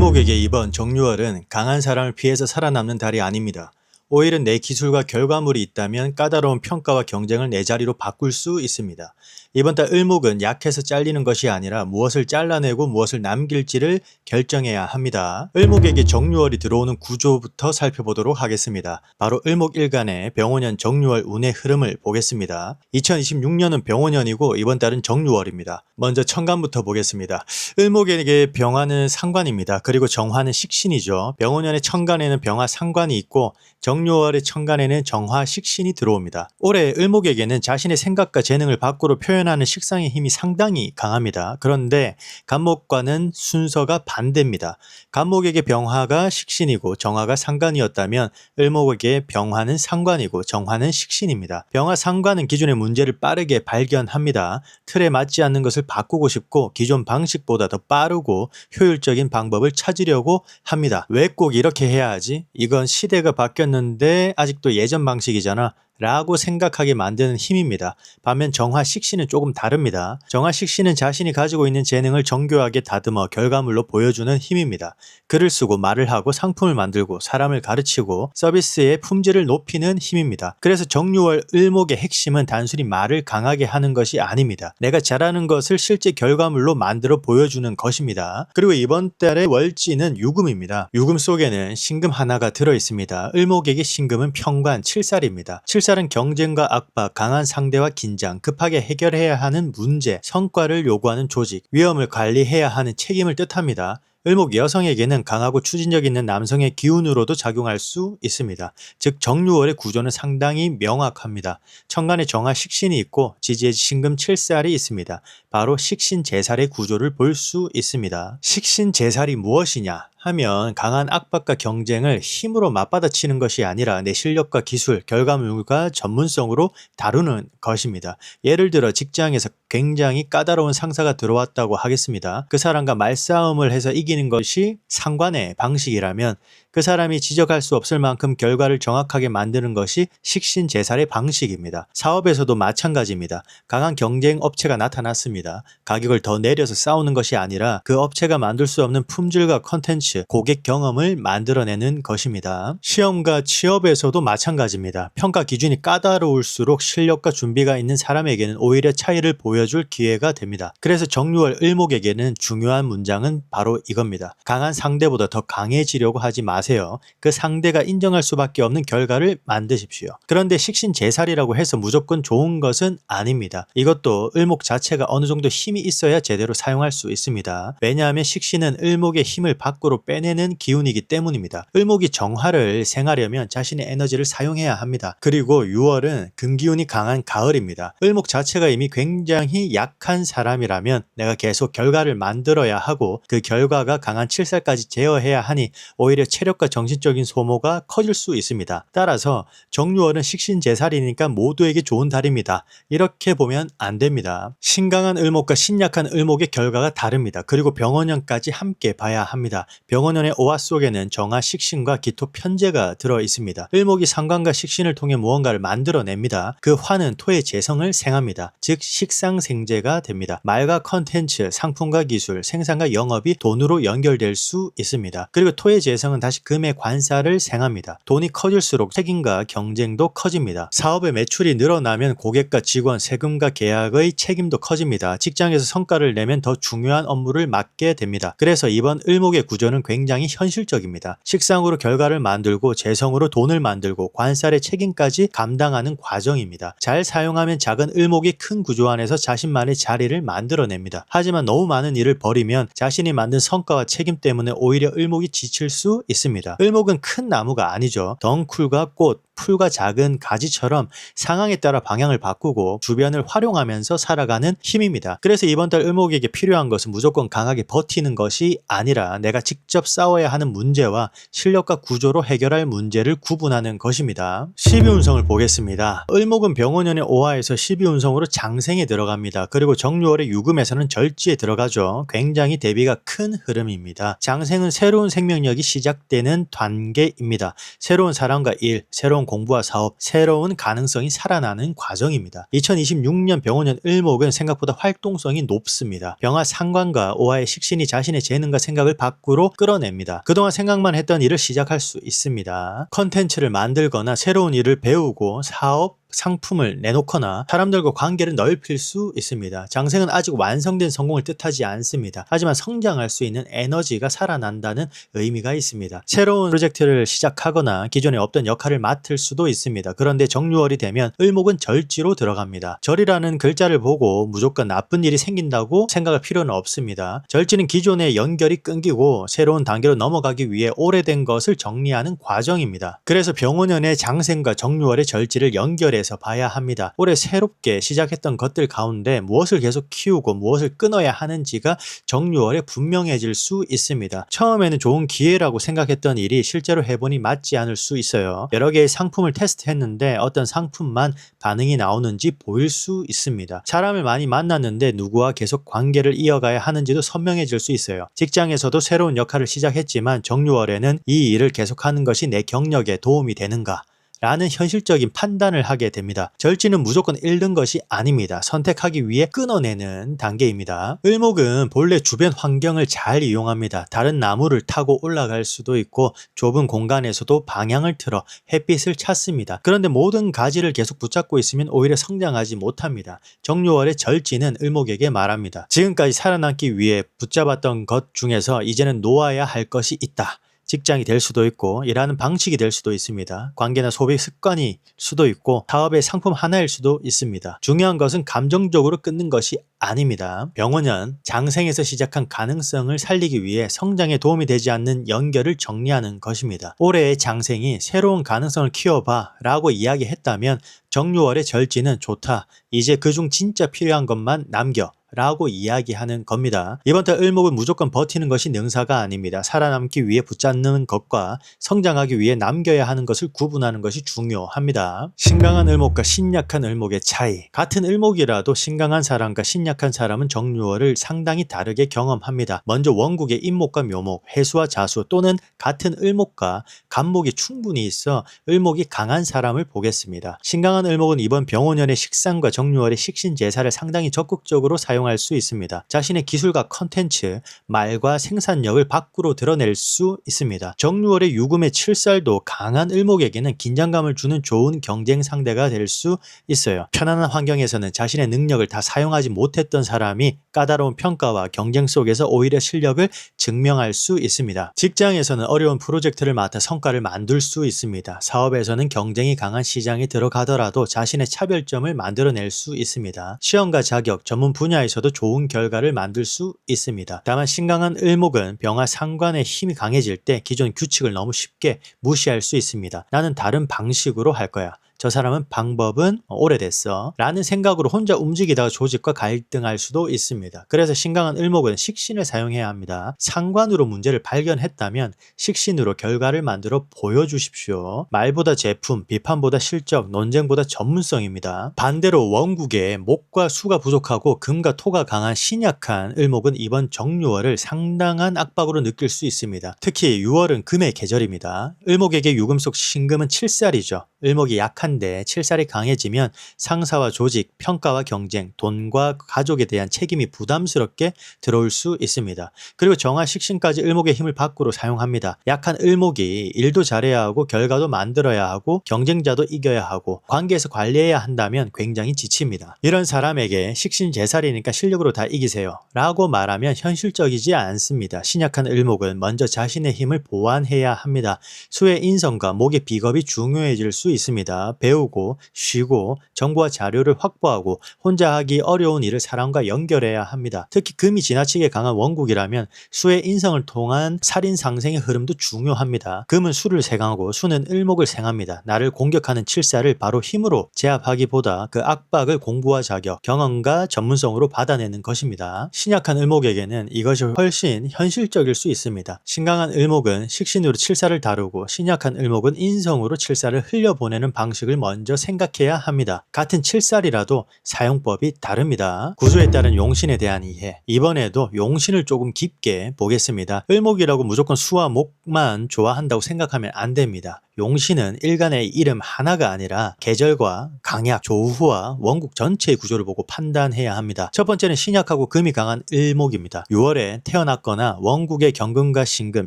을목에게 이번 정유월은 강한 사람을 피해서 살아남는 달이 아닙니다. 오히려 내 기술과 결과물이 있다면 까다로운 평가와 경쟁을 내 자리로 바꿀 수 있습니다. 이번 달 을목은 약해서 잘리는 것이 아니라 무엇을 잘라내고 무엇을 남길지를 결정해야 합니다. 을목에게 정유월이 들어오는 구조부터 살펴보도록 하겠습니다. 바로 을목일간의 병오년 정유월 운의 흐름을 보겠습니다. 2026년은 병오년이고 이번 달은 정유월입니다. 먼저 천간부터 보겠습니다. 을목에게 병화는 상관입니다. 그리고 정화는 식신이죠. 병오년의 천간에는 병화 상관이 있고 정유월의 천간에는 정화 식신이 들어옵니다. 올해 을목에게는 자신의 생각과 재능을 밖으로 표현하는 식상의 힘이 상당히 강합니다. 그런데 간목과는 순서가 반대입니다. 간목에게 병화가 식신이고 정화가 상관이었다면 을목에게 병화는 상관이고 정화는 식신입니다. 병화 상관은 기존의 문제를 빠르게 발견합니다. 틀에 맞지 않는 것을 바꾸고 싶고 기존 방식보다 더 빠르고 효율적인 방법을 찾으려고 합니다. 왜 꼭 이렇게 해야 하지? 이건 시대가 바뀌었는데 아직도 예전 방식이잖아 라고 생각하게 만드는 힘입니다. 반면 정화 식신은 조금 다릅니다. 정화 식신은 자신이 가지고 있는 재능을 정교하게 다듬어 결과물로 보여주는 힘입니다. 글을 쓰고 말을 하고 상품을 만들고 사람을 가르치고 서비스의 품질을 높이는 힘입니다. 그래서 정유월 을목의 핵심은 단순히 말을 강하게 하는 것이 아닙니다. 내가 잘하는 것을 실제 결과물로 만들어 보여주는 것입니다. 그리고 이번 달의 월지는 유금입니다. 유금 속에는 신금 하나가 들어있습니다. 을목에게 신금은 평관, 칠살입니다. 칠살은 경쟁과 압박, 강한 상대와 긴장, 급하게 해결해야 하는 문제, 성과를 요구하는 조직, 위험을 관리해야 하는 책임을 뜻합니다. 을목 여성에게는 강하고 추진력 있는 남성의 기운으로도 작용할 수 있습니다. 즉 정유월의 구조는 상당히 명확합니다. 천간에 정화 식신이 있고 지지에 신금 칠살이 있습니다. 바로 식신재살의 구조를 볼 수 있습니다. 식신재살이 무엇이냐 하면 강한 압박과 경쟁을 힘으로 맞받아치는 것이 아니라 내 실력과 기술, 결과물과 전문성으로 다루는 것입니다. 예를 들어 직장에서 굉장히 까다로운 상사가 들어왔다고 하겠습니다. 그 사람과 말싸움을 해서 이기는 것이 상관의 방식이라면 그 사람이 지적할 수 없을 만큼 결과를 정확하게 만드는 것이 식신재살의 방식입니다. 사업에서도 마찬가지입니다. 강한 경쟁 업체가 나타났습니다. 가격을 더 내려서 싸우는 것이 아니라 그 업체가 만들 수 없는 품질과 컨텐츠, 고객 경험을 만들어내는 것입니다. 시험과 취업에서도 마찬가지입니다. 평가 기준이 까다로울수록 실력과 준비가 있는 사람에게는 오히려 차이를 보여줄 기회가 됩니다. 그래서 정유월 을목에게는 중요한 문장은 바로 이겁니다. 강한 상대보다 더 강해지려고 하지 마세요. 그 상대가 인정할 수밖에 없는 결과를 만드십시오. 그런데 식신재살이라고 해서 무조건 좋은 것은 아닙니다. 이것도 을목 자체가 어느 정도 힘이 있어야 제대로 사용할 수 있습니다. 왜냐하면 식신은 을목의 힘을 밖으로 빼내는 기운이기 때문입니다. 을목이 정화를 생하려면 자신의 에너지를 사용해야 합니다. 그리고 6월은 금기운이 강한 가을입니다. 을목 자체가 이미 굉장히 약한 사람이라면 내가 계속 결과를 만들어야 하고 그 결과가 강한 칠살까지 제어해야 하니 오히려 체력과 정신적인 소모가 커질 수 있습니다. 따라서 정유월은 식신재살이니까 모두에게 좋은 달입니다. 이렇게 보면 안 됩니다. 신강한 을목과 신약한 을목의 결과가 다릅니다. 그리고 병원년까지 함께 봐야 합니다. 병원년의 오화 속에는 정화 식신과 기토 편재가 들어 있습니다. 을목이 상관과 식신을 통해 무언가를 만들어냅니다. 그 화는 토의 재성을 생합니다. 즉 식상생재가 됩니다. 말과 컨텐츠, 상품과 기술, 생산과 영업이 돈으로 연결될 수 있습니다. 그리고 토의 재성은 다시 금의 관사를 생합니다. 돈이 커질수록 책임과 경쟁도 커집니다. 사업의 매출이 늘어나면 고객과 직원, 세금과 계약의 책임도 커집니다. 직장에서 성과를 내면 더 중요한 업무를 맡게 됩니다. 그래서 이번 을목의 구조는 굉장히 현실적입니다. 식상으로 결과를 만들고 재성으로 돈을 만들고 관살의 책임까지 감당하는 과정입니다. 잘 사용하면 작은 을목이 큰 구조 안에서 자신만의 자리를 만들어냅니다. 하지만 너무 많은 일을 벌이면 자신이 만든 성과와 책임 때문에 오히려 을목이 지칠 수 있습니다. 을목은 큰 나무가 아니죠. 덩쿨과 꽃, 풀과 작은 가지처럼 상황에 따라 방향을 바꾸고 주변을 활용하면서 살아가는 힘입니다. 그래서 이번 달 을목에게 필요한 것은 무조건 강하게 버티는 것이 아니라 내가 직접 싸워야 하는 문제와 실력과 구조로 해결할 문제를 구분하는 것입니다. 12운성을 보겠습니다. 을목은 병오년의 오화에서 12운성으로 장생에 들어갑니다. 그리고 정유월의 유금에서는 절지에 들어가죠. 굉장히 대비가 큰 흐름입니다. 장생은 새로운 생명력이 시작되는 단계입니다. 새로운 사람과 일, 새로운 공부와 사업, 새로운 가능성이 살아나는 과정입니다. 2026년 병오년 을목은 생각보다 활동성이 높습니다. 병화 상관과 오화의 식신이 자신의 재능과 생각을 밖으로 끌어냅니다. 그동안 생각만 했던 일을 시작할 수 있습니다. 컨텐츠를 만들거나 새로운 일을 배우고 사업, 상품을 내놓거나 사람들과 관계를 넓힐 수 있습니다. 장생은 아직 완성된 성공을 뜻하지 않습니다. 하지만 성장할 수 있는 에너지가 살아난다는 의미가 있습니다. 새로운 프로젝트를 시작하거나 기존에 없던 역할을 맡을 수도 있습니다. 그런데 정유월이 되면 을목은 절지로 들어갑니다. 절이라는 글자를 보고 무조건 나쁜 일이 생긴다고 생각할 필요는 없습니다. 절지는 기존의 연결이 끊기고 새로운 단계로 넘어가기 위해 오래된 것을 정리하는 과정입니다. 그래서 병원년의 장생과 정유월의 절지를 연결해 봐야 합니다. 올해 새롭게 시작했던 것들 가운데 무엇을 계속 키우고 무엇을 끊어야 하는지가 정유월에 분명해질 수 있습니다. 처음에는 좋은 기회라고 생각했던 일이 실제로 해보니 맞지 않을 수 있어요. 여러 개의 상품을 테스트했는데 어떤 상품만 반응이 나오는지 보일 수 있습니다. 사람을 많이 만났는데 누구와 계속 관계를 이어가야 하는지도 선명해질 수 있어요. 직장에서도 새로운 역할을 시작했지만 정유월에는 이 일을 계속하는 것이 내 경력에 도움이 되는가? 라는 현실적인 판단을 하게 됩니다. 절지는 무조건 잃는 것이 아닙니다. 선택하기 위해 끊어내는 단계입니다. 을목은 본래 주변 환경을 잘 이용합니다. 다른 나무를 타고 올라갈 수도 있고 좁은 공간에서도 방향을 틀어 햇빛을 찾습니다. 그런데 모든 가지를 계속 붙잡고 있으면 오히려 성장하지 못합니다. 정유월의 절지는 을목에게 말합니다. 지금까지 살아남기 위해 붙잡았던 것 중에서 이제는 놓아야 할 것이 있다. 직장이 될 수도 있고 일하는 방식이 될 수도 있습니다. 관계나 소비 습관일 수도 있고 사업의 상품 하나일 수도 있습니다. 중요한 것은 감정적으로 끊는 것이 아닙니다. 병원년 장생에서 시작한 가능성을 살리기 위해 성장에 도움이 되지 않는 연결을 정리하는 것입니다. 올해의 장생이 새로운 가능성을 키워봐 라고 이야기했다면 정유월의 절지는 좋다. 이제 그중 진짜 필요한 것만 남겨. 라고 이야기하는 겁니다. 이번 달 을목은 무조건 버티는 것이 능사가 아닙니다. 살아남기 위해 붙잡는 것과 성장하기 위해 남겨야 하는 것을 구분하는 것이 중요합니다. 신강한 을목과 신약한 을목의 차이. 같은 을목이라도 신강한 사람과 신약한 사람은 정유월을 상당히 다르게 경험합니다. 먼저 원국의 인목과 묘목, 해수와 자수 또는 같은 을목과 간목이 충분히 있어 을목이 강한 사람을 보겠습니다. 신강한 을목은 이번 병오년의 식상과 정유월의 식신제사를 상당히 적극적으로 사용할 수 있습니다. 자신의 기술과 컨텐츠, 말과 생산력을 밖으로 드러낼 수 있습니다. 정유월의 유금의 칠살도 강한 을목에게는 긴장감을 주는 좋은 경쟁 상대가 될 수 있어요. 편안한 환경에서는 자신의 능력을 다 사용하지 못했던 사람이 까다로운 평가와 경쟁 속에서 오히려 실력을 증명할 수 있습니다. 직장에서는 어려운 프로젝트를 맡아 성과를 만들 수 있습니다. 사업에서는 경쟁이 강한 시장에 들어가더라도 자신의 차별점을 만들어낼 수 있습니다. 시험과 자격, 전문 분야에서도 좋은 결과를 만들 수 있습니다. 다만 신강한 을목은 병화 상관의 힘이 강해질 때 기존 규칙을 너무 쉽게 무시할 수 있습니다. 나는 다른 방식으로 할 거야. 저 사람은 방법은 오래됐어 라는 생각으로 혼자 움직이다가 조직과 갈등할 수도 있습니다. 그래서 신강한 을목은 식신을 사용해야 합니다. 상관으로 문제를 발견했다면 식신으로 결과를 만들어 보여주십시오. 말보다 제품, 비판보다 실적, 논쟁보다 전문성입니다. 반대로 원국에 목과 수가 부족하고 금과 토가 강한 신약한 을목은 이번 정유월을 상당한 압박으로 느낄 수 있습니다. 특히 6월은 금의 계절입니다. 을목에게 유금 속 신금은 칠살이죠. 을목이 약한데 칠살이 강해지면 상사와 조직, 평가와 경쟁, 돈과 가족에 대한 책임이 부담스럽게 들어올 수 있습니다. 그리고 정화 식신까지 을목의 힘을 밖으로 사용합니다. 약한 을목이 일도 잘해야 하고 결과도 만들어야 하고 경쟁자도 이겨야 하고 관계에서 관리해야 한다면 굉장히 지칩니다. 이런 사람에게 식신 제살이니까 실력으로 다 이기세요 라고 말하면 현실적이지 않습니다. 신약한 을목은 먼저 자신의 힘을 보완해야 합니다. 수의 인성과 목의 비겁이 중요해질 수 있습니다. 배우고 쉬고 정보와 자료를 확보하고 혼자 하기 어려운 일을 사람과 연결해야 합니다. 특히 금이 지나치게 강한 원국이라면 수의 인성을 통한 살인 상생의 흐름도 중요합니다. 금은 수를 생하고 수는 을목을 생합니다. 나를 공격하는 칠살을 바로 힘으로 제압하기보다 그 압박을 공부와 자격, 경험과 전문성으로 받아내는 것입니다. 신약한 을목에게는 이것이 훨씬 현실적일 수 있습니다. 신강한 을목은 식신으로 칠살을 다루고 신약한 을목은 인성으로 칠살을 흘려보내는 방식을 먼저 생각해야 합니다. 같은 칠살이라도 사용법이 다릅니다. 구조에 따른 용신에 대한 이해. 이번에도 용신을 조금 깊게 보겠습니다. 을목이라고 무조건 수와 목만 좋아한다고 생각하면 안 됩니다. 용신은 일간의 이름 하나가 아니라 계절과 강약, 조후와 원국 전체의 구조를 보고 판단해야 합니다. 첫 번째는 신약하고 금이 강한 을목입니다. 6월에 태어났거나 원국의 경금과 신금,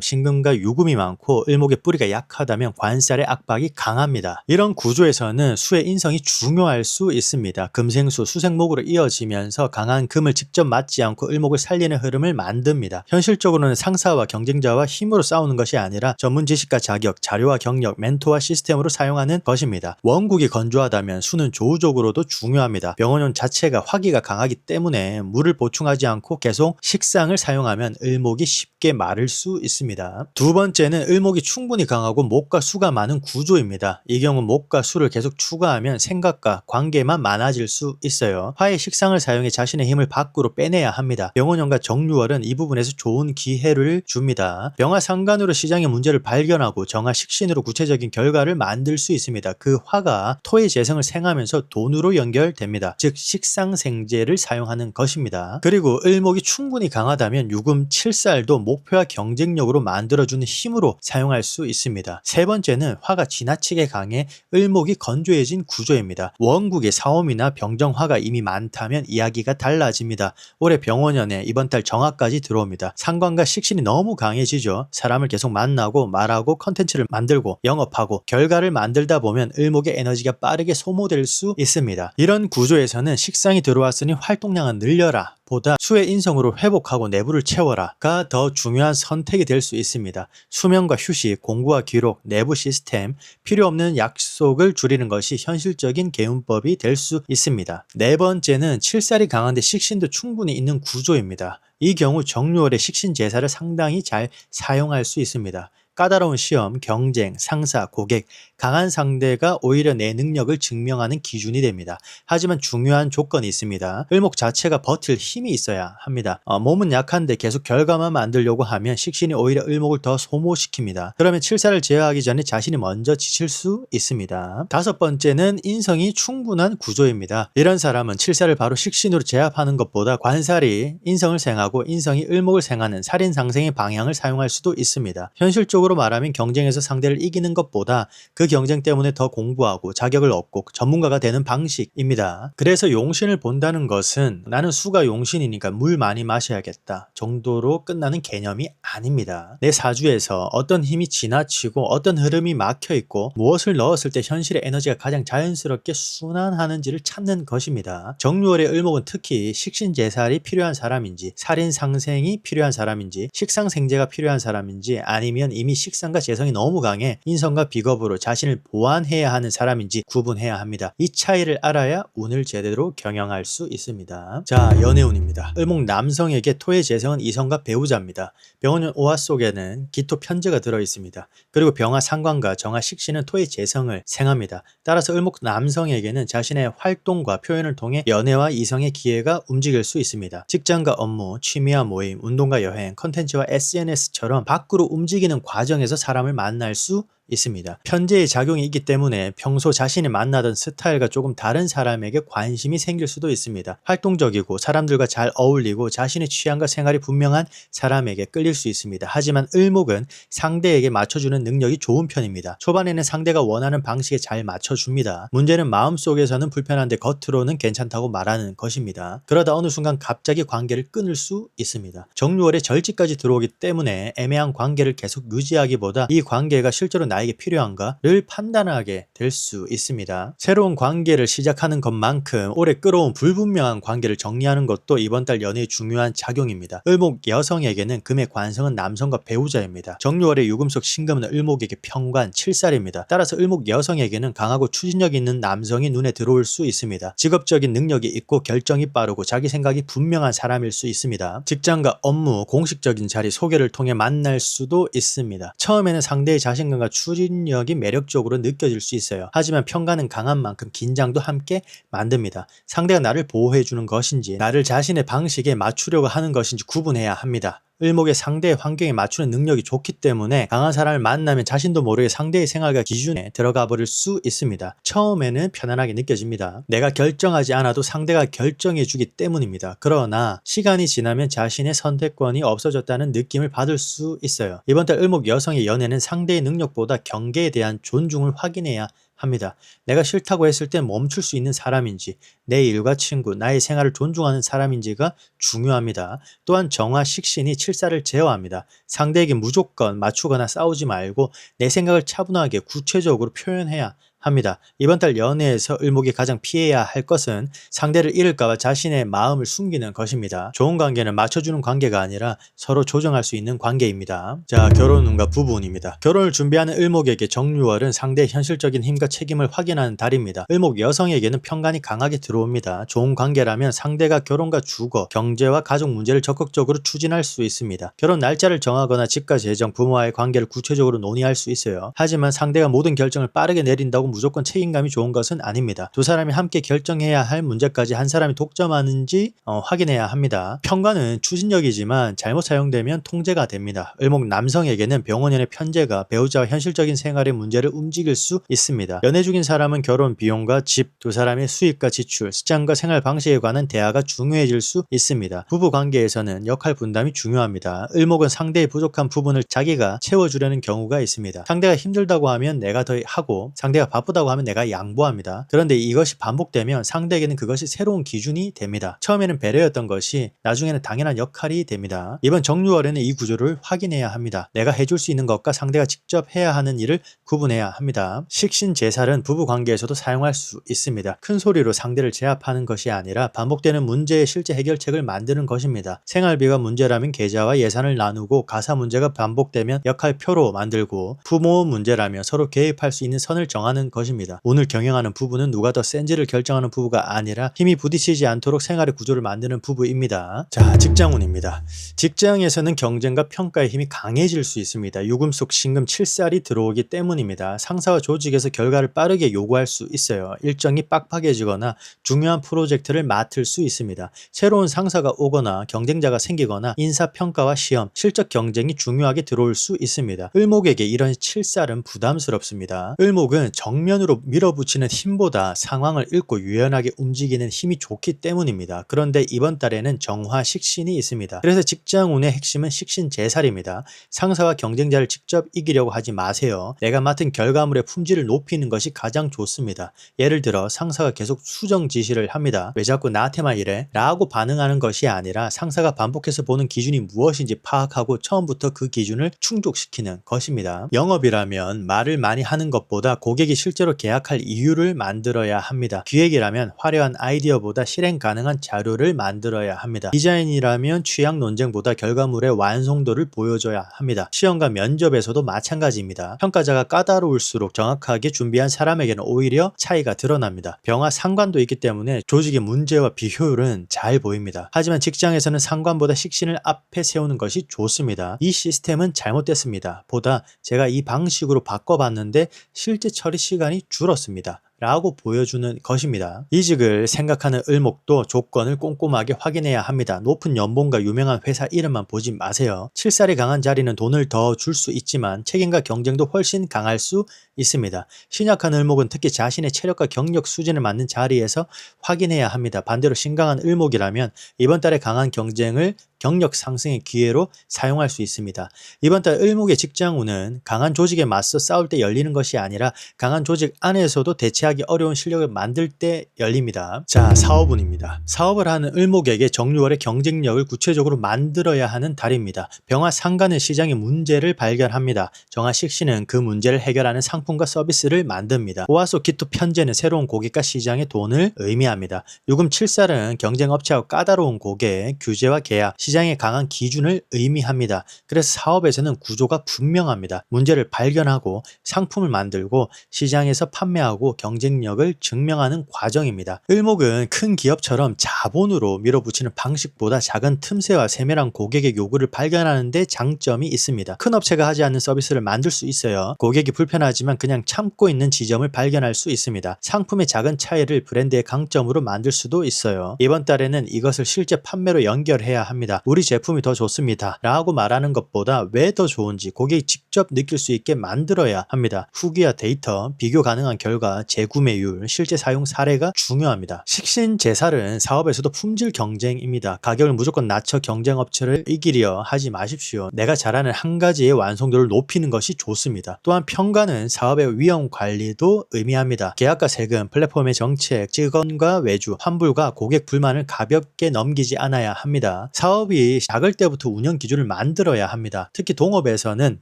신금과 유금이 많고 을목의 뿌리가 약하다면 관살의 압박이 강합니다. 이런 구조에서는 수의 인성이 중요할 수 있습니다. 금생수, 수생목으로 이어지면서 강한 금을 직접 맞지 않고 을목을 살리는 흐름을 만듭니다. 현실적으로는 상사와 경쟁자와 힘으로 싸우는 것이 아니라 전문 지식과 자격, 자료와 경력, 멘토와 시스템으로 사용하는 것입니다. 원국이 건조하다면 수는 조우적으로도 중요합니다. 병원용 자체가 화기가 강하기 때문에 물을 보충하지 않고 계속 식상을 사용하면 을목이 쉽게 마를 수 있습니다. 두 번째는 을목이 충분히 강하고 목과 수가 많은 구조입니다. 이 경우 목과 수를 계속 추가하면 생각과 관계만 많아질 수 있어요. 화의 식상을 사용해 자신의 힘을 밖으로 빼내야 합니다. 병원용과 정유월은 이 부분에서 좋은 기회를 줍니다. 병화 상간으로 시장의 문제를 발견하고 정화 식신으로 구체적인 결과를 만들 수 있습니다. 그 화가 토의 재성을 생하면서 돈으로 연결됩니다. 즉 식상생재를 사용하는 것입니다. 그리고 을목이 충분히 강하다면 유금 칠살도 목표와 경쟁력으로 만들어주는 힘으로 사용할 수 있습니다. 세 번째는 화가 지나치게 강해 을목이 건조해진 구조입니다. 원국의 사옴이나 병정화가 이미 많다면 이야기가 달라집니다. 올해 병원연에 이번 달 정화까지 들어옵니다. 상관과 식신이 너무 강해지죠. 사람을 계속 만나고 말하고 컨텐츠를 만들고 영업하고 결과를 만들다 보면 을목의 에너지가 빠르게 소모될 수 있습니다. 이런 구조에서는 식상이 들어왔으니 활동량은 늘려라 보다 수의 인성으로 회복하고 내부를 채워라가 더 중요한 선택이 될 수 있습니다. 수면과 휴식, 공부와 기록, 내부 시스템, 필요 없는 약속을 줄이는 것이 현실적인 개운법이 될 수 있습니다. 네 번째는 칠살이 강한데 식신도 충분히 있는 구조입니다. 이 경우 정유월의 식신 제사를 상당히 잘 사용할 수 있습니다. 까다로운 시험, 경쟁, 상사, 고객, 강한 상대가 오히려 내 능력을 증명하는 기준이 됩니다. 하지만 중요한 조건이 있습니다. 을목 자체가 버틸 힘이 있어야 합니다. 몸은 약한데 계속 결과만 만들려고 하면 식신이 오히려 을목을 더 소모시킵니다. 그러면 칠살을 제어하기 전에 자신이 먼저 지칠 수 있습니다. 다섯 번째는 인성이 충분한 구조입니다. 이런 사람은 칠살을 바로 식신으로 제압하는 것보다 관살이 인성을 생하고 인성이 을목을 생하는 살인상생의 방향을 사용할 수도 있습니다. 현실적으로 말하면 경쟁에서 상대를 이기는 것보다 그 경쟁 때문에 더 공부하고 자격을 얻고 전문가가 되는 방식입니다. 그래서 용신을 본다는 것은 나는 수가 용신이니까 물 많이 마셔야겠다 정도로 끝나는 개념이 아닙니다. 내 사주에서 어떤 힘이 지나치고 어떤 흐름이 막혀있고 무엇을 넣었을 때 현실의 에너지가 가장 자연스럽게 순환하는지를 찾는 것입니다. 정유월의 을목은 특히 식신제살이 필요한 사람인지 살인상생이 필요한 사람인지 식상생재가 필요한 사람인지 아니면 이미 식상과 재성이 너무 강해 인성과 비겁으로 자신을 보완해야 하는 사람인지 구분해야 합니다. 이 차이를 알아야 운을 제대로 경영할 수 있습니다. 자, 연애운입니다. 을목 남성에게 토의 재성은 이성과 배우자입니다. 병원년 오화 속에는 기토 편제가 들어있습니다. 그리고 병화 상관과 정화 식신은 토의 재성을 생합니다. 따라서 을목 남성에게는 자신의 활동과 표현을 통해 연애와 이성의 기회가 움직일 수 있습니다. 직장과 업무, 취미와 모임, 운동과 여행, 컨텐츠와 SNS처럼 밖으로 움직이는 과정에서 사람을 만날 수 있습니다. 편제의 작용이 있기 때문에 평소 자신이 만나던 스타일과 조금 다른 사람에게 관심이 생길 수도 있습니다. 활동적이고 사람들과 잘 어울리고 자신의 취향과 생활이 분명한 사람에게 끌릴 수 있습니다. 하지만 을목은 상대에게 맞춰주는 능력이 좋은 편입니다. 초반에는 상대가 원하는 방식에 잘 맞춰줍니다. 문제는 마음속에서는 불편한데 겉으로는 괜찮다고 말하는 것입니다. 그러다 어느 순간 갑자기 관계를 끊을 수 있습니다. 정유월에 절지까지 들어오기 때문에 애매한 관계를 계속 유지하기보다 이 관계가 실제로 나에게 필요한가를 판단하게 될 수 있습니다. 새로운 관계를 시작하는 것만큼 오래 끌어온 불분명한 관계를 정리하는 것도 이번 달 연애의 중요한 작용입니다. 을목 여성에게는 금의 관성은 남성과 배우자입니다. 정유월의 유금속 신금은 을목에게 편관, 칠살입니다. 따라서 을목 여성에게는 강하고 추진력 있는 남성이 눈에 들어올 수 있습니다. 직업적인 능력이 있고 결정이 빠르고 자기 생각이 분명한 사람일 수 있습니다. 직장과 업무, 공식적인 자리, 소개를 통해 만날 수도 있습니다. 처음에는 상대의 자신감과 추진력이 매력적으로 느껴질 수 있어요. 하지만 편가는 강한 만큼 긴장도 함께 만듭니다. 상대가 나를 보호해주는 것인지 나를 자신의 방식에 맞추려고 하는 것인지 구분해야 합니다. 을목의 상대의 환경에 맞추는 능력이 좋기 때문에 강한 사람을 만나면 자신도 모르게 상대의 생활과 기준에 들어가 버릴 수 있습니다. 처음에는 편안하게 느껴집니다. 내가 결정하지 않아도 상대가 결정해 주기 때문입니다. 그러나 시간이 지나면 자신의 선택권이 없어졌다는 느낌을 받을 수 있어요. 이번 달 을목 여성의 연애는 상대의 능력보다 경계에 대한 존중을 확인해야 합니다. 내가 싫다고 했을 땐 멈출 수 있는 사람인지, 내 일과 친구, 나의 생활을 존중하는 사람인지가 중요합니다. 또한 정화 식신이 칠사를 제어합니다. 상대에게 무조건 맞추거나 싸우지 말고 내 생각을 차분하게 구체적으로 표현해야 합니다. 이번 달 연애에서 을목이 가장 피해야 할 것은 상대를 잃을까봐 자신의 마음을 숨기는 것입니다. 좋은 관계는 맞춰주는 관계가 아니라 서로 조정할 수 있는 관계입니다. 자, 결혼운과 부부운입니다. 결혼을 준비하는 을목에게 정유월은 상대의 현실적인 힘과 책임을 확인하는 달입니다. 을목 여성에게는 편관이 강하게 들어옵니다. 좋은 관계라면 상대가 결혼과 주거, 경제와 가족 문제를 적극적으로 추진할 수 있습니다. 결혼 날짜를 정하거나 집과 재정, 부모와의 관계를 구체적으로 논의할 수 있어요. 하지만 상대가 모든 결정을 빠르게 내린다고 무조건 책임감이 좋은 것은 아닙니다. 두 사람이 함께 결정해야 할 문제까지 한 사람이 독점하는지 확인해야 합니다. 편관은 추진력이지만 잘못 사용되면 통제가 됩니다. 을목 남성에게는 병원연의 편제가 배우자와 현실적인 생활의 문제를 움직일 수 있습니다. 연애 중인 사람은 결혼 비용과 집, 두 사람의 수입과 지출, 습관과 생활 방식에 관한 대화가 중요해질 수 있습니다. 부부 관계에서는 역할 분담이 중요합니다. 을목은 상대의 부족한 부분을 자기가 채워주려는 경우가 있습니다. 상대가 힘들다고 하면 내가 더 하고, 상대가 바쁘다고 하면 내가 양보합니다. 그런데 이것이 반복되면 상대에게는 그것이 새로운 기준이 됩니다. 처음에는 배려였던 것이 나중에는 당연한 역할이 됩니다. 이번 정유월에는 이 구조를 확인해야 합니다. 내가 해줄 수 있는 것과 상대가 직접 해야 하는 일을 구분해야 합니다. 식신제살은 부부관계에서도 사용할 수 있습니다. 큰 소리로 상대를 제압하는 것이 아니라 반복되는 문제의 실제 해결책을 만드는 것입니다. 생활비가 문제라면 계좌와 예산을 나누고, 가사 문제가 반복되면 역할표로 만들고, 부모 문제라면 서로 개입할 수 있는 선을 정하는 것입니다. 오늘 경영하는 부부는 누가 더 센지를 결정하는 부부가 아니라 힘이 부딪히지 않도록 생활의 구조를 만드는 부부입니다. 자, 직장운입니다. 직장에서는 경쟁과 평가의 힘이 강해질 수 있습니다. 유금 속 신금 7살이 들어오기 때문입니다. 상사와 조직에서 결과를 빠르게 요구할 수 있어요. 일정이 빡빡해지거나 중요한 프로젝트를 맡을 수 있습니다. 새로운 상사가 오거나 경쟁자가 생기거나 인사평가와 시험, 실적 경쟁이 중요하게 들어올 수 있습니다. 을목에게 이런 7살은 부담스럽습니다. 을목은 정면으로 밀어붙이는 힘보다 상황을 읽고 유연하게 움직이는 힘이 좋기 때문입니다. 그런데 이번 달에는 정화 식신이 있습니다. 그래서 직장운의 핵심은 식신제살입니다. 상사와 경쟁자를 직접 이기려고 하지 마세요. 내가 맡은 결과물의 품질을 높이는 것이 가장 좋습니다. 예를 들어 상사가 계속 수정 지시를 합니다. 왜 자꾸 나한테만 이래? 라고 반응하는 것이 아니라 상사가 반복해서 보는 기준이 무엇인지 파악하고 처음부터 그 기준을 충족시키는 것입니다. 영업이라면 말을 많이 하는 것보다 고객이 실제로 계약할 이유를 만들어야 합니다. 기획이라면 화려한 아이디어보다 실행 가능한 자료를 만들어야 합니다. 디자인이라면 취향 논쟁보다 결과물의 완성도를 보여줘야 합니다. 시험과 면접에서도 마찬가지입니다. 평가자가 까다로울수록 정확하게 준비한 사람에게는 오히려 차이가 드러납니다. 병화 상관도 있기 때문에 조직의 문제와 비효율은 잘 보입니다. 하지만 직장에서는 상관보다 식신을 앞에 세우는 것이 좋습니다. 이 시스템은 잘못됐습니다. 보다 제가 이 방식으로 바꿔봤는데 실제 처리 시간이 줄었습니다. 라고 보여주는 것입니다. 이직을 생각하는 을목도 조건을 꼼꼼하게 확인해야 합니다. 높은 연봉과 유명한 회사 이름만 보지 마세요. 7살이 강한 자리는 돈을 더 줄 수 있지만 책임과 경쟁도 훨씬 강할 수 있습니다. 신약한 을목은 특히 자신의 체력과 경력 수준에 맞는 자리에서 확인해야 합니다. 반대로 신강한 을목이라면 이번 달에 강한 경쟁을 경력 상승의 기회로 사용할 수 있습니다. 이번 달 을목의 직장운은 강한 조직에 맞서 싸울 때 열리는 것이 아니라 강한 조직 안에서도 대체하기 어려운 실력을 만들 때 열립니다. 자, 사업운입니다. 사업을 하는 을목에게 정유월의 경쟁력을 구체적으로 만들어야 하는 달입니다. 병화 상관은 시장의 문제를 발견합니다. 정화 식신은 그 문제를 해결하는 상품과 서비스를 만듭니다. 호화소 기토 편제는 새로운 고객과 시장의 돈을 의미합니다. 유금 7살은 경쟁업체와 까다로운 고객, 규제와 계약, 시장의 강한 기준을 의미합니다. 그래서 사업에서는 구조가 분명합니다. 문제를 발견하고 상품을 만들고 시장에서 판매하고 경쟁력을 증명하는 과정입니다. 을목은 큰 기업처럼 자본으로 밀어붙이는 방식보다 작은 틈새와 세밀한 고객의 요구를 발견하는 데 장점이 있습니다. 큰 업체가 하지 않는 서비스를 만들 수 있어요. 고객이 불편하지만 그냥 참고 있는 지점을 발견할 수 있습니다. 상품의 작은 차이를 브랜드의 강점으로 만들 수도 있어요. 이번 달에는 이것을 실제 판매로 연결해야 합니다. 우리 제품이 더 좋습니다 라고 말하는 것보다 왜 더 좋은지 고객이 직접 느낄 수 있게 만들어야 합니다. 후기와 데이터, 비교 가능한 결과, 재구매율, 실제 사용 사례가 중요합니다. 식신제살은 사업에서도 품질 경쟁입니다. 가격을 무조건 낮춰 경쟁 업체를 이기려 하지 마십시오. 내가 잘하는 한 가지의 완성도를 높이는 것이 좋습니다. 또한 평가는 사업의 위험 관리도 의미합니다. 계약과 세금, 플랫폼의 정책, 직원과 외주, 환불과 고객 불만을 가볍게 넘기지 않아야 합니다. 사업이 작을 때부터 운영 기준을 만들어야 합니다. 특히 동업에서는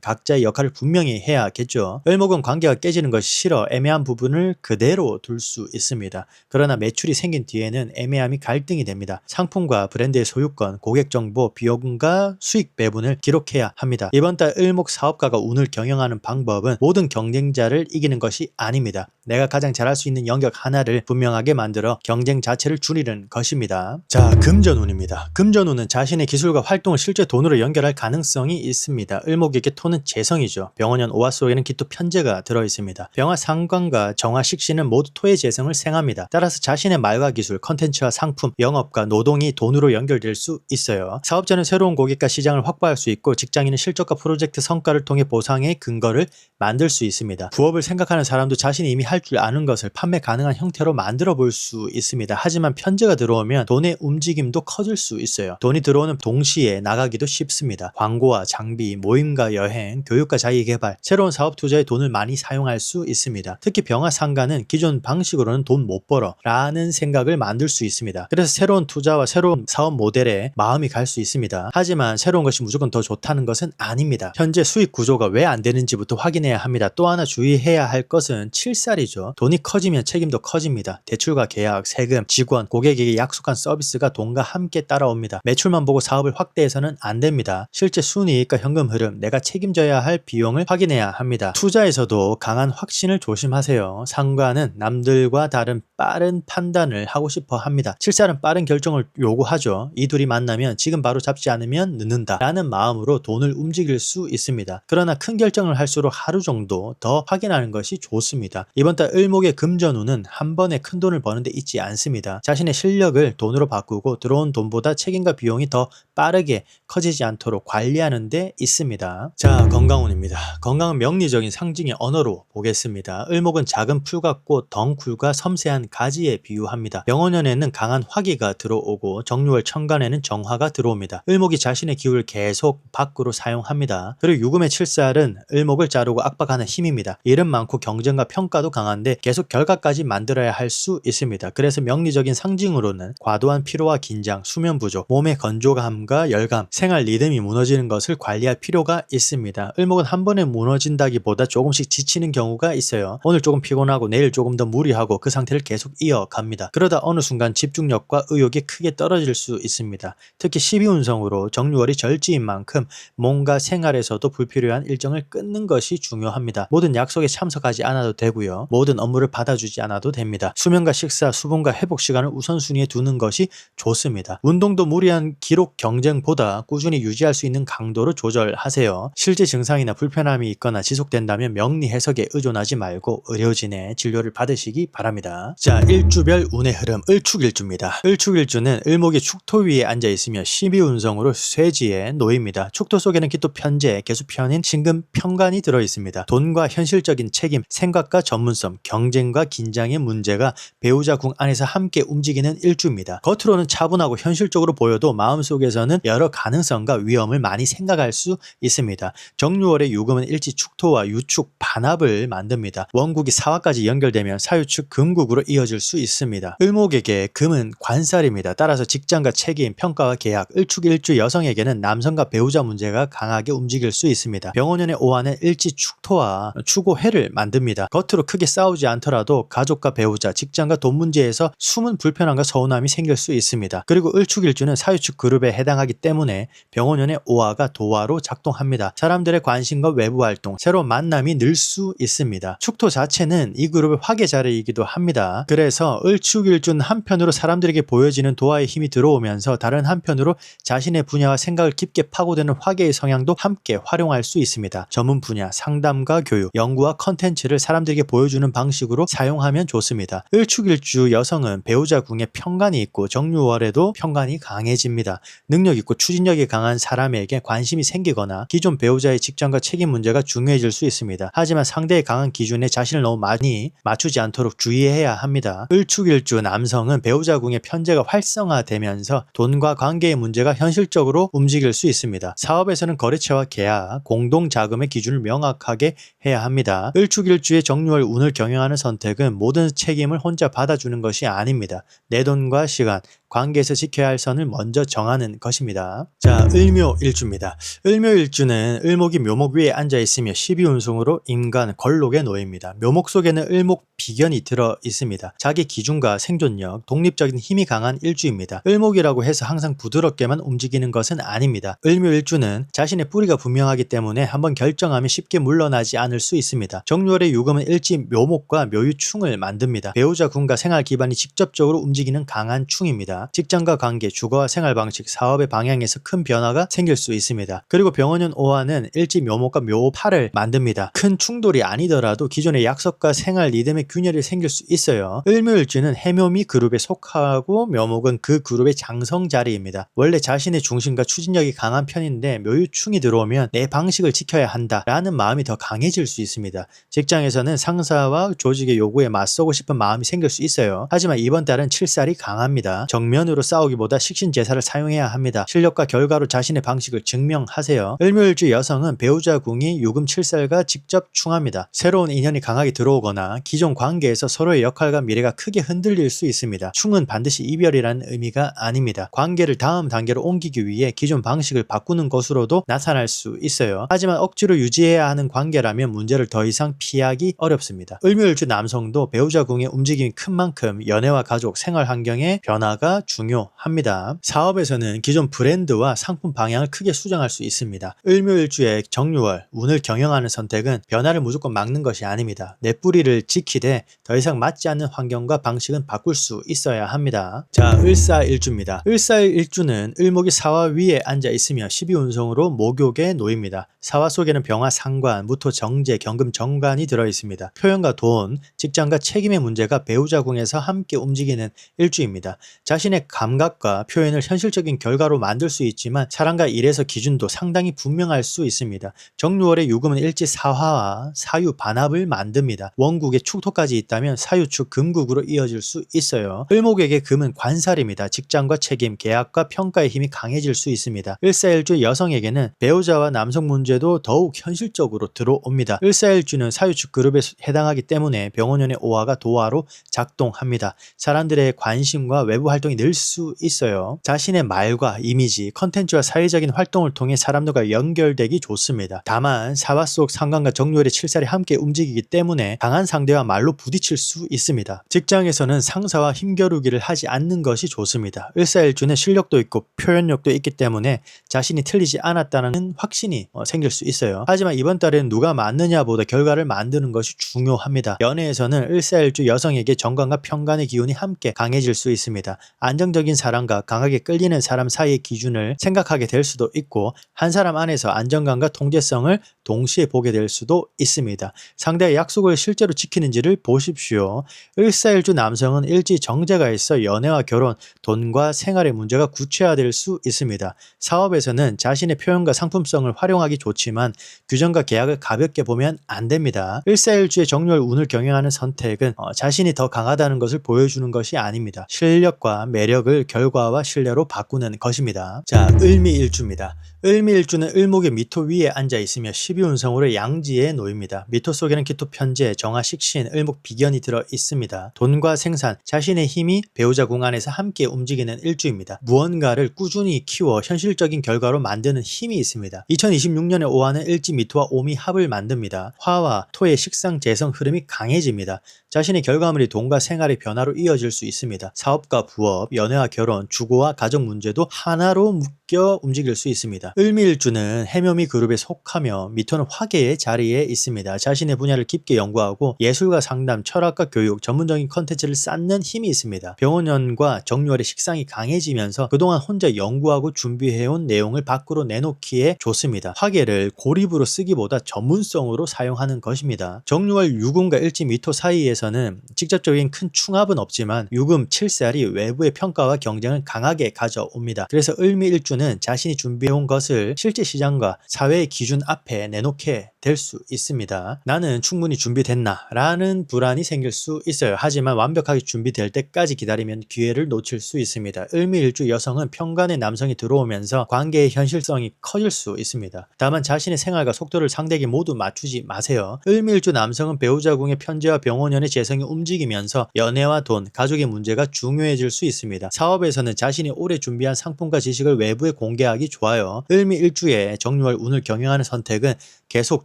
각자의 역할을 분명히 해야겠죠. 을목은 관계가 깨지는 것이 싫어 애매한 부분을 그대로 둘 수 있습니다. 그러나 매출이 생긴 뒤에는 애매함이 갈등이 됩니다. 상품과 브랜드의 소유권, 고객 정보, 비용과 수익 배분을 기록해야 합니다. 이번 달 을목 사업가가 운을 경영하는 방법은 모든 경쟁자를 이기는 것이 아닙니다. 내가 가장 잘할 수 있는 영역 하나를 분명하게 만들어 경쟁 자체를 줄이는 것입니다. 자, 금전운입니다. 금전운은 자신의 기술과 활동을 실제 돈으로 연결할 가능성이 있습니다. 을목에게 토는 재성이죠. 병원년 오화 속에는 기토 편재가 들어있습니다. 병화 상관과 정화 식신은 모두 토의 재성을 생합니다. 따라서 자신의 말과 기술, 컨텐츠와 상품, 영업과 노동이 돈으로 연결될 수 있어요. 사업자는 새로운 고객과 시장을 확보할 수 있고 직장인은 실적과 프로젝트 성과를 통해 보상의 근거를 만들 수 있습니다. 부업을 생각하는 사람도 자신이 이미 할 줄 아는 것을 판매 가능한 형태로 만들어 볼 수 있습니다. 하지만 편제가 들어오면 돈의 움직임도 커질 수 있어요. 돈이 들어오는 동시에 나가기도 쉽습니다. 광고와 장비, 모임과 여행, 교육과 자기개발, 새로운 사업 투자에 돈을 많이 사용할 수 있습니다. 특히 병화상가는 기존 방식으로는 돈 못 벌어 라는 생각을 만들 수 있습니다. 그래서 새로운 투자와 새로운 사업 모델에 마음이 갈 수 있습니다. 하지만 새로운 것이 무조건 더 좋다는 것은 아닙니다. 현재 수익 구조가 왜 안 되는지부터 확인해야 합니다. 또 하나 주의해야 할 것은 칠살이죠. 돈이 커지면 책임도 커집니다. 대출과 계약, 세금, 직원, 고객에게 약속한 서비스가 돈과 함께 따라옵니다. 매출만 보고 사업을 확대해서는 안 됩니다. 실제 순이익과 현금 흐름, 내가 책임져야 할 비용을 확인해야 합니다. 투자에서도 강한 확신을 조심하세요. 상관은 남들과 다른 빠른 판단을 하고 싶어 합니다. 칠살은 빠른 결정을 요구하죠. 이 둘이 만나면 지금 바로 잡지 않으면 늦는다 라는 마음으로 돈을 움직일 수 있습니다. 그러나 큰 결정을 할수록 하루 정도 더 확인하는 것이 좋습니다. 이번 달 을목의 금전운은 한 번에 큰 돈을 버는 데 있지 않습니다. 자신의 실력을 돈으로 바꾸고 들어온 돈보다 책임과 비용이 더 빠르게 커지지 않도록 관리하는 데 있습니다. 자, 건강운입니다. 건강은 명리적인 상징의 언어로 보겠습니다. 을목은 작은 풀 같고 덩쿨과 섬세한 가지에 비유합니다. 병원년에는 강한 화기가 들어오고 정유월 천간에는 정화가 들어옵니다. 을목이 자신의 기운을 계속 밖으로 사용합니다. 그리고 유금의 칠살은 을목을 자르고 압박하는 힘입니다. 일은 많고 경쟁과 평가도 강한데 계속 결과까지 만들어야 할 수 있습니다. 그래서 명리적인 상징으로는 과도한 피로와 긴장, 수면 부족, 몸의 건조감과 열감, 생활 리듬이 무너지는 것을 관리할 필요가 있습니다. 을목은 한 번에 무너진다기보다 조금씩 지치는 경우가 있어요. 오늘 조금 피곤하고 내일 조금 더 무리하고 그 상태를 계속 이어갑니다. 그러다 어느 순간 집중력과 의욕이 크게 떨어질 수 있습니다. 특히 12운성으로 정유월이 절지인 만큼 뭔가 생활에서도 불필요한 일정을 끊는 것이 중요합니다. 모든 약속에 참석하지 않아도 되고요. 모든 업무를 받아주지 않아도 됩니다. 수면과 식사, 수분과 회복 시간을 우선순위에 두는 것이 좋습니다. 운동도 무리한 기록 경쟁보다 꾸준히 유지할 수 있는 강도로 조절하세요. 실제 증상이나 불편함이 있거나 지속된다면 명리 해석에 의존하지 말고 의료진의 진료를 받으시기 바랍니다. 자, 일주별 운의 흐름 을축일주입니다. 을축일주는 을목이 축토 위에 앉아 있으며 12운성으로 쇠지에 놓입니다. 축토 속에는 기토 편재, 개수편인 신금 편관이 들어 있습니다. 돈과 현실적인 책임, 생각과 전문성, 경쟁과 긴장의 문제가 배우자 궁 안에서 함께 움직이는 일주입니다. 겉으로는 차분하고 현실적으로 보여도 마음속에서는 여러 가능성과 위험을 많이 생각할 수 있습니다. 정유월의 유금은 일지 축토와 유축 반합을 만듭니다. 원국이 사화까지 연결되면 사유축 금국으로 이어질 수 있습니다. 을목에게 금은 관살입니다. 따라서 직장과 책임, 평가와 계약, 을축일주 여성에게는 남성과 배우자 문제가 강하게 움직일 수 있습니다. 병원년의 오화는 일지 축토와 추고해를 만듭니다. 겉으로 크게 싸우지 않더라도 가족과 배우자, 직장과 돈 문제에서 숨은 불편함과 서운함이 생길 수 있습니다. 그리고 을축일주는 사유축 그룹에 해당하기 때문에 병원년의 오화가 도화로 작동합니다. 사람들의 관심과 외부 활동, 새로운 만남이 늘 수 있습니다. 축토 자체는 이 그룹 그룹의 화계 자리이기도 합니다. 그래서 을축일주는 한편으로 사람들에게 보여지는 도화의 힘이 들어오면서 다른 한편으로 자신의 분야와 생각을 깊게 파고드는 화계의 성향도 함께 활용할 수 있습니다. 전문 분야, 상담과 교육, 연구와 컨텐츠를 사람들에게 보여주는 방식으로 사용하면 좋습니다. 을축일주 여성은 배우자 궁에 편관이 있고 정유월에도 편관이 강해집니다. 능력 있고 추진력이 강한 사람에게 관심이 생기거나 기존 배우자의 직장과 책임 문제가 중요해질 수 있습니다. 하지만 상대의 강한 기준에 자신을 너무 많이 맞추지 않도록 주의해야 합니다. 을축일주 남성은 배우자 궁의 편재가 활성화되면서 돈과 관계의 문제가 현실적으로 움직일 수 있습니다. 사업에서는 거래처와 계약, 공동자금의 기준을 명확하게 해야 합니다. 을축일주의 정유월 운을 경영하는 선택은 모든 책임을 혼자 받아주는 것이 아닙니다. 내 돈과 시간, 관계에서 지켜야 할 선을 먼저 정하는 것입니다. 자, 을묘일주입니다. 을묘일주는 을목이 묘목 위에 앉아 있으며 12운송으로 인간 걸록에 놓입니다. 묘목 속에는 을목 비견이 들어 있습니다. 자기 기준과 생존력, 독립적인 힘이 강한 일주입니다. 을목이라고 해서 항상 부드럽게만 움직이는 것은 아닙니다. 을묘일주는 자신의 뿌리가 분명하기 때문에 한번 결정하면 쉽게 물러나지 않을 수 있습니다. 정유월의 유금은 일지 묘목과 묘유충을 만듭니다. 배우자 군과 생활 기반이 직접적으로 움직이는 강한 충입니다. 직장과 관계, 주거와 생활 방식, 사업의 방향에서 큰 변화가 생길 수 있습니다. 그리고 병원년 오화는 일지 묘목과 묘팔을 만듭니다. 큰 충돌이 아니더라도 기존의 약속과 생활 리듬의 균열이 생길 수 있어요. 을묘일주는 해묘미 그룹에 속하고 묘목은 그 그룹의 장성 자리입니다. 원래 자신의 중심과 추진력이 강한 편인데 묘유충이 들어오면 내 방식을 지켜야 한다라는 마음이 더 강해질 수 있습니다. 직장에서는 상사와 조직의 요구에 맞서고 싶은 마음이 생길 수 있어요. 하지만 이번 달은 칠살이 강합니다. 정면으로 싸우기보다 식신제사를 사용해야 합니다. 실력과 결과로 자신의 방식을 증명하세요. 을묘일주 여성은 배우자 궁이 유금 칠살과 직접 충합니다. 새로운 인연이 강하게 들어오거나 기존 관계에서 서로의 역할과 미래가 크게 흔들릴 수 있습니다. 충은 반드시 이별이라는 의미가 아닙니다. 관계를 다음 단계로 옮기기 위해 기존 방식을 바꾸는 것으로도 나타날 수 있어요. 하지만 억지로 유지해야 하는 관계라면 문제를 더 이상 피하기 어렵습니다. 을묘일주 남성도 배우자 궁의 움직임이 큰 만큼 연애와 가족, 생활 환경의 변화가 중요합니다. 사업에서는 기존 브랜드와 상품 방향을 크게 수정할 수 있습니다. 을묘일주의 정유월, 운을 경영하는 선택은 변화를 무조건 막는 것이 아닙니다. 내 뿌리를 지키되 더 이상 맞지 않는 환경과 방식은 바꿀 수 있어야 합니다. 자, 을사일주입니다. 을사일주는 을목이 사화 위에 앉아 있으며 12운성으로 목욕에 놓입니다. 사화 속에는 병화 상관, 무토 정제, 경금 정관이 들어 있습니다. 표현과 돈, 직장과 책임의 문제가 배우자 궁에서 함께 움직이는 일주입니다. 자신의 감각과 표현을 현실적인 결과로 만들 수 있지만 사랑과 일에서 기준도 상당히 분명할 수 있습니다. 정유월의 유금은 일지 사화와 사유 반합을 만듭니다. 원국에 축토까지 있다면 사유축 금국으로 이어질 수 있어요. 을목에게 금은 관살입니다. 직장과 책임, 계약과 평가의 힘이 강해질 수 있습니다. 을사일주 여성에게는 배우자와 남성 문제도 더욱 현실적으로 들어옵니다. 을사일주는 사유축 그룹에 해당하기 때문에 병원연의 오화가 도화로 작동합니다. 사람들의 관심과 외부 활동이 늘 수 있어요. 자신의 말과 이미지, 컨텐츠와 사회적인 활동을 통해 사람들과 연결되기 좋습니다. 다만 사화 속 상관과 정유월의 칠살이 함께 움직이기 때문에 강한 상대와 말로 부딪힐 수 있습니다. 직장에서는 상사와 힘겨루기를 하지 않는 것이 좋습니다. 을사일주는 실력도 있고 표현력도 있기 때문에 자신이 틀리지 않았다는 확신이 생길 수 있어요. 하지만 이번 달에는 누가 맞느냐보다 결과를 만드는 것이 중요합니다. 연애에서는 을사일주 여성에게 정관과 편관의 기운이 함께 강해질 수 있습니다. 안정적인 사람과 강하게 끌리는 사람 사이의 기준을 생각하게 될 수도 있고 한 사람 안에서 안정감과 통제성을 동시에 보게 될 수도 있습니다. 상대의 약속을 실제로 지키는지를 보십시오. 을사일주 남성은 일지 정제가 있어 연애와 결혼, 돈과 생활의 문제가 구체화될 수 있습니다. 사업에서는 자신의 표현과 상품성을 활용하기 좋지만 규정과 계약을 가볍게 보면 안 됩니다. 을사일주의 정유월 운을 경영하는 선택은 자신이 더 강하다는 것을 보여주는 것이 아닙니다. 실력과 매력을 결과와 신뢰로 바꾸는 것입니다. 자, 을미일주입니다. 을미일주는 을목의 미토 위에 앉아 있으며 12운성으로 양지에 놓입니다. 미토 속에는 기토 편재, 정화 식신, 을목 비견이 들어 있습니다. 돈과 생산, 자신의 힘이 배우자 궁 안에서 함께 움직이는 일주입니다. 무언가를 꾸준히 키워 현실적인 결과로 만드는 힘이 있습니다. 2026년에 오화는 일지 미토와 오미 합을 만듭니다. 화와 토의 식상 재성 흐름이 강해집니다. 자신의 결과물이 돈과 생활의 변화로 이어질 수 있습니다. 사업과 부업, 사업, 연애와 결혼, 주거와 가정 문제도 하나로 묶여 움직일 수 있습니다. 을미일주는 해묘미 그룹에 속하며 미토는 화계의 자리에 있습니다. 자신의 분야를 깊게 연구하고 예술과 상담, 철학과 교육, 전문적인 컨텐츠를 쌓는 힘이 있습니다. 병원년과 정유월의 식상이 강해지면서 그동안 혼자 연구하고 준비해온 내용을 밖으로 내놓기에 좋습니다. 화계를 고립으로 쓰기보다 전문성으로 사용하는 것입니다. 정유월 유금과 일지 미토 사이에서는 직접적인 큰 충합은 없지만 유금 7살이 외부의 평가와 경쟁을 강하게 가져옵니다. 그래서 을미일주는 자신이 준비해온 것을 실제 시장과 사회의 기준 앞에 내놓게 될 수 있습니다. 나는 충분히 준비됐나? 라는 불안이 생길 수 있어요. 하지만 완벽하게 준비될 때까지 기다리면 기회를 놓칠 수 있습니다. 을미일주 여성은 편간의 남성이 들어오면서 관계의 현실성이 커질 수 있습니다. 다만 자신의 생활과 속도를 상대에게 모두 맞추지 마세요. 을미일주 남성은 배우자궁의 편제와 병원연의 재성이 움직이면서 연애와 돈, 가족의 문제가 중요해질 수 있습니다. 사업에서는 자신이 오래 준비한 상품과 지식을 외부에 공개하기 좋아요. 을미일주의 정유월 운을 경영하는 선택은 계속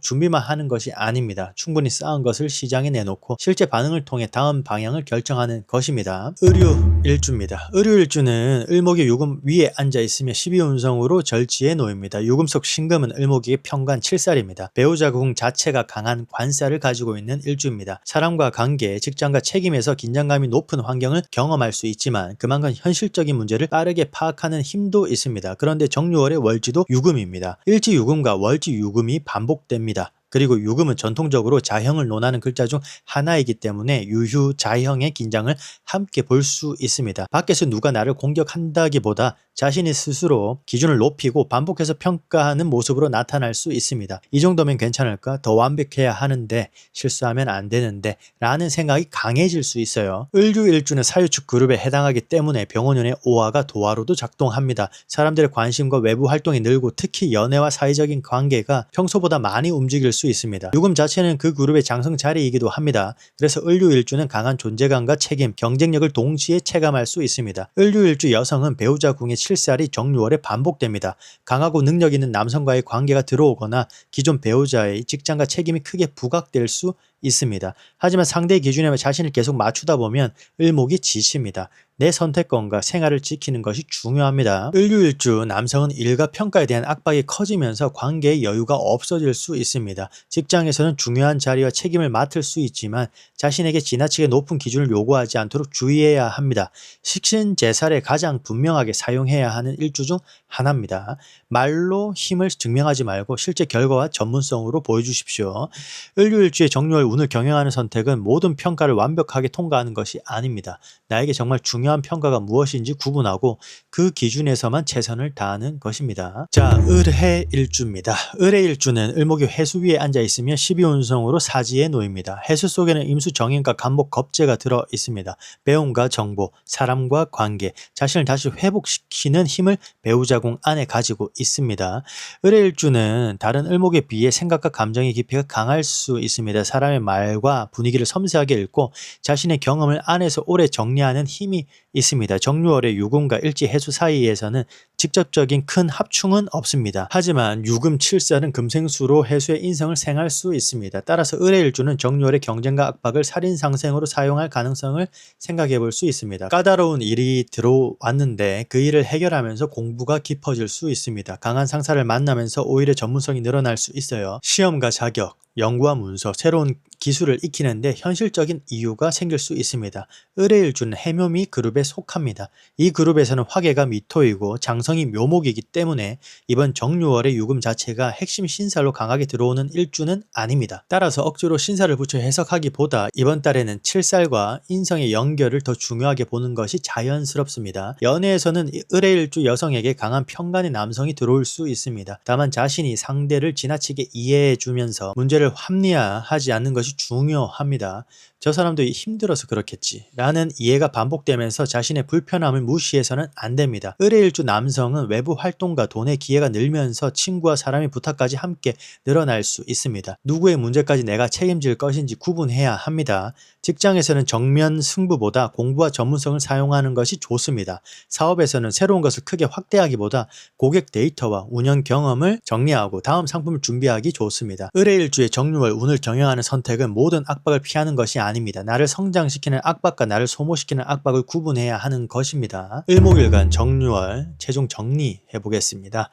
준비만 하는 것이 아닙니다. 충분히 쌓은 것을 시장에 내놓고 실제 반응을 통해 다음 방향을 결정하는 것입니다. 을유일주입니다. 을유일주는 을목의 유금 위에 앉아 있으며 12운성으로 절지에 놓입니다. 유금 속 신금은 을목의 편관 7살입니다. 배우자 궁 자체가 강한 관살을 가지고 있는 일주입니다. 사람과 관계, 직장과 책임에서 긴장감이 높은 환경을 경험할 수 있지만 그만큼 현실적인 문제를 빠르게 파악하는 힘도 있습니다. 그런데 정유월의 월지도 유금입니다. 일지 유금과 월지 유금이 반복됩니다. 그리고 유금은 전통적으로 자형을 논하는 글자 중 하나이기 때문에 유휴, 자형의 긴장을 함께 볼 수 있습니다. 밖에서 누가 나를 공격한다기보다 자신이 스스로 기준을 높이고 반복해서 평가하는 모습으로 나타날 수 있습니다. 이 정도면 괜찮을까? 더 완벽해야 하는데, 실수하면 안 되는데 라는 생각이 강해질 수 있어요. 을유일주는 사유축 그룹에 해당하기 때문에 병원연의 오화가 도화로도 작동합니다. 사람들의 관심과 외부 활동이 늘고 특히 연애와 사회적인 관계가 평소보다 많이 움직일 수 있습니다. 유금 자체는 그 그룹의 장성 자리이기도 합니다. 그래서 을유일주는 강한 존재감과 책임, 경쟁력을 동시에 체감할 수 있습니다. 을유일주 여성은 배우자 궁의 7살이 정유월에 반복됩니다. 강하고 능력 있는 남성과의 관계가 들어오거나 기존 배우자의 직장과 책임이 크게 부각될 수 있습니다. 하지만 상대의 기준에 자신을 계속 맞추다 보면 을목이 지칩니다. 내 선택권과 생활을 지키는 것이 중요합니다. 을유일주 남성은 일과 평가에 대한 압박이 커지면서 관계의 여유가 없어질 수 있습니다. 직장에서는 중요한 자리와 책임을 맡을 수 있지만 자신에게 지나치게 높은 기준을 요구하지 않도록 주의해야 합니다. 식신제살에 가장 분명하게 사용해야 하는 일주 중 하나입니다. 말로 힘을 증명하지 말고 실제 결과와 전문성으로 보여주십시오. 을유일주의 정유월 운을 경영하는 선택은 모든 평가를 완벽하게 통과하는 것이 아닙니다. 나에게 정말 중요한 평가가 무엇인지 구분하고 그 기준에서만 최선을 다하는 것입니다. 자, 을해일주입니다. 을해일주는 을목이 해수 위에 앉아 있으며 12운성으로 사지에 놓입니다. 해수 속에는 임수 정인과 간목 겁재가 들어 있습니다. 배움과 정보, 사람과 관계, 자신을 다시 회복시키는 힘을 배우자궁 안에 가지고 있습니다. 을해일주는 다른 을목에 비해 생각과 감정의 깊이가 강할 수 있습니다. 사람의 말과 분위기를 섬세하게 읽고 자신의 경험을 안에서 오래 정리하는 힘이 있습니다. 정유월의 유금과 일지 해수 사이에서는 직접적인 큰 합충은 없습니다. 하지만 유금 7살은 금생수로 해수의 인성을 생할 수 있습니다. 따라서 을해일주는 정유월의 경쟁과 압박을 살인상생으로 사용할 가능성을 생각해 볼 수 있습니다. 까다로운 일이 들어왔는데 그 일을 해결하면서 공부가 깊어질 수 있습니다. 강한 상사를 만나면서 오히려 전문성이 늘어날 수 있어요. 시험과 자격, 연구와 문서, 새로운 기술을 익히는데 현실적인 이유가 생길 수 있습니다. 을해일주는 해묘미 그룹에 속합니다. 이 그룹에서는 화계가 미토이고 장성이 묘목이기 때문에 이번 정유월의 유금 자체가 핵심 신살로 강하게 들어오는 일주는 아닙니다. 따라서 억지로 신살을 붙여 해석하기보다 이번 달에는 7살과 인성의 연결을 더 중요하게 보는 것이 자연스럽습니다. 연애에서는 을해일주 여성에게 강한 편간의 남성이 들어올 수 있습니다. 다만 자신이 상대를 지나치게 이해해주면서 문제를 합리화하지 않는 것이 중요합니다. 저 사람도 힘들어서 그렇겠지 라는 이해가 반복되면서 자신의 불편함을 무시해서는 안 됩니다. 을해일주 남성은 외부 활동과 돈의 기회가 늘면서 친구와 사람의 부탁까지 함께 늘어날 수 있습니다. 누구의 문제까지 내가 책임질 것인지 구분해야 합니다. 직장에서는 정면 승부보다 공부와 전문성을 사용하는 것이 좋습니다. 사업에서는 새로운 것을 크게 확대하기보다 고객 데이터와 운영 경험을 정리하고 다음 상품을 준비하기 좋습니다. 을의일주의 정유월 운을 경영하는 선택은 모든 압박을 피하는 것이 아닙니다. 나를 성장시키는 압박과 나를 소모시키는 압박을 구분해야 하는 것입니다. 을목일간 정유월 최종 정리해 보겠습니다.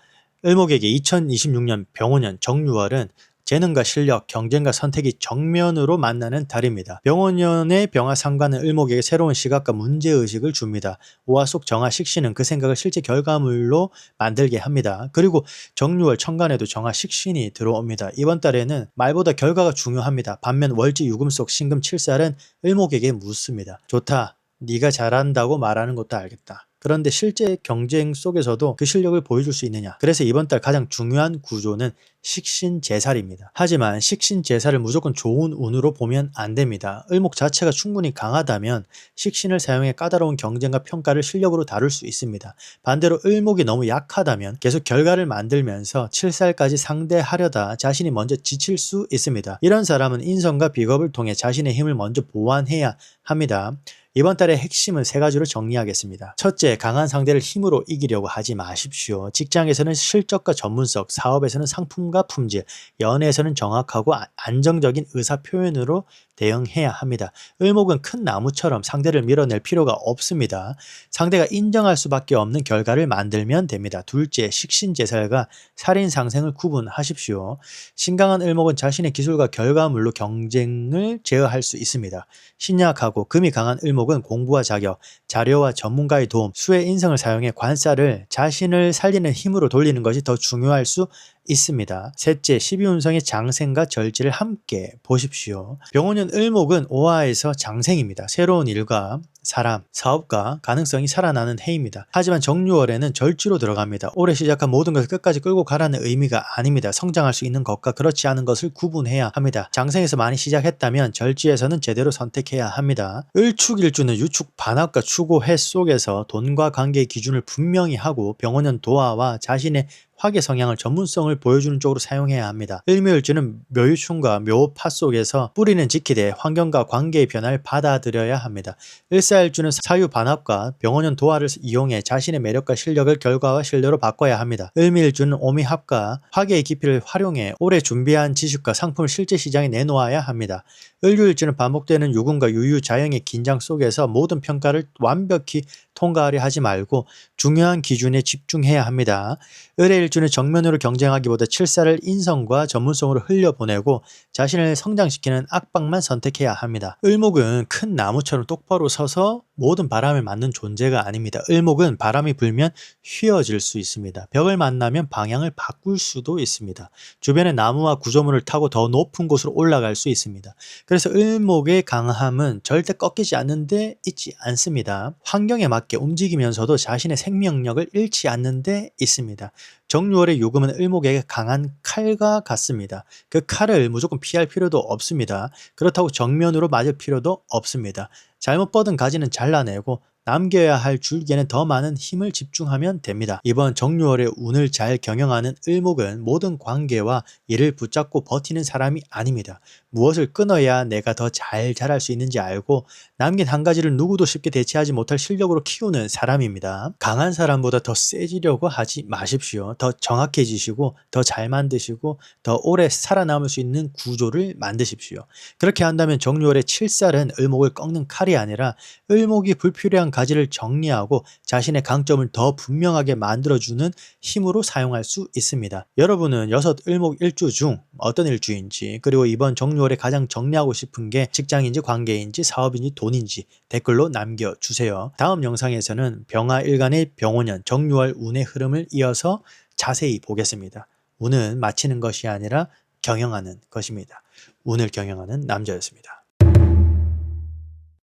을목에게 2026년 병오년 정유월은 재능과 실력, 경쟁과 선택이 정면으로 만나는 달입니다. 병오년의 병화 상관은 을목에게 새로운 시각과 문제의식을 줍니다. 오화 속 정화 식신은 그 생각을 실제 결과물로 만들게 합니다. 그리고 정유월 천간에도 정화 식신이 들어옵니다. 이번 달에는 말보다 결과가 중요합니다. 반면 월지 유금 속 신금 칠살은 을목에게 묻습니다. 좋다. 네가 잘한다고 말하는 것도 알겠다. 그런데 실제 경쟁 속에서도 그 실력을 보여줄 수 있느냐. 그래서 이번 달 가장 중요한 구조는 식신제살입니다. 하지만 식신제살을 무조건 좋은 운으로 보면 안 됩니다. 을목 자체가 충분히 강하다면 식신을 사용해 까다로운 경쟁과 평가를 실력으로 다룰 수 있습니다. 반대로 을목이 너무 약하다면 계속 결과를 만들면서 칠살까지 상대하려다 자신이 먼저 지칠 수 있습니다. 이런 사람은 인성과 비겁을 통해 자신의 힘을 먼저 보완해야 합니다. 이번 달의 핵심은 세 가지로 정리하겠습니다. 첫째, 강한 상대를 힘으로 이기려고 하지 마십시오. 직장에서는 실적과 전문성, 사업에서는 상품과 품질, 연애에서는 정확하고 안정적인 의사 표현으로 대응해야 합니다. 을목은 큰 나무처럼 상대를 밀어낼 필요가 없습니다. 상대가 인정할 수밖에 없는 결과를 만들면 됩니다. 둘째, 식신제살과 살인상생을 구분하십시오. 신강한 을목은 자신의 기술과 결과물로 경쟁을 제어할 수 있습니다. 신약하고 금이 강한 을목은 공부와 자격, 자료와 전문가의 도움, 수의 인성을 사용해 관사를 자신을 살리는 힘으로 돌리는 것이 더 중요할 수 있습니다. 셋째, 12운성의 장생과 절지를 함께 보십시오. 병오년 을목은 오화에서 장생입니다. 새로운 일과 사람, 사업과 가능성이 살아나는 해입니다. 하지만 정유월에는 절지로 들어갑니다. 올해 시작한 모든 것을 끝까지 끌고 가라는 의미가 아닙니다. 성장할 수 있는 것과 그렇지 않은 것을 구분해야 합니다. 장생에서 많이 시작했다면 절지에서는 제대로 선택해야 합니다. 을축일주는 유축 반합과 추고해 속에서 돈과 관계의 기준을 분명히 하고 병오년 도화와 자신의 화계 성향을 전문성을 보여주는 쪽으로 사용해야 합니다. 을묘일주는 묘유충과 묘파 속에서 뿌리는 지키되 환경과 관계의 변화를 받아들여야 합니다. 을사일주는 사유 반합과 병오년 도화를 이용해 자신의 매력과 실력을 결과와 신뢰로 바꿔야 합니다. 을미일주는 오미합과 화계의 깊이를 활용해 올해 준비한 지식과 상품을 실제 시장에 내놓아야 합니다. 을유일주는 반복되는 유금과 유유자형의 긴장 속에서 모든 평가를 완벽히 통과하려 하지 말고 중요한 기준에 집중해야 합니다. 을의 일주는 정면으로 경쟁하기보다 칠살을 인성과 전문성으로 흘려보내고 자신을 성장시키는 압박만 선택해야 합니다. 을목은 큰 나무처럼 똑바로 서서 모든 바람을 맞는 존재가 아닙니다. 을목은 바람이 불면 휘어질 수 있습니다. 벽을 만나면 방향을 바꿀 수도 있습니다. 주변의 나무와 구조물을 타고 더 높은 곳으로 올라갈 수 있습니다. 그래서 을목의 강함은 절대 꺾이지 않는 데 있지 않습니다. 환경에 맞게 움직이면서도 자신의 생명력을 잃지 않는 데 있습니다. 정유월의 요금은 을목에게 강한 칼과 같습니다. 그 칼을 무조건 피할 필요도 없습니다. 그렇다고 정면으로 맞을 필요도 없습니다. 잘못 뻗은 가지는 잘라내고 남겨야 할 줄기에는 더 많은 힘을 집중하면 됩니다. 이번 정유월의 운을 잘 경영하는 을목은 모든 관계와 일을 붙잡고 버티는 사람이 아닙니다. 무엇을 끊어야 내가 더 잘 자랄 수 있는지 알고 남긴 한 가지를 누구도 쉽게 대체하지 못할 실력으로 키우는 사람입니다. 강한 사람보다 더 세지려고 하지 마십시오. 더 정확해지시고 더 잘 만드시고 더 오래 살아남을 수 있는 구조를 만드십시오. 그렇게 한다면 정유월의 칠살은 을목을 꺾는 칼이 아니라 을목이 불필요한 가지를 정리하고 자신의 강점을 더 분명하게 만들어주는 힘으로 사용할 수 있습니다. 여러분은 6 을목 일주 중 어떤 일주인지, 그리고 이번 정유월에 가장 정리하고 싶은 게 직장인지 관계인지 사업인지 돈인지 댓글로 남겨주세요. 다음 영상에서는 병화일간의 병오년 정유월 운의 흐름을 이어서 자세히 보겠습니다. 운은 마치는 것이 아니라 경영하는 것입니다. 운을 경영하는 남자였습니다.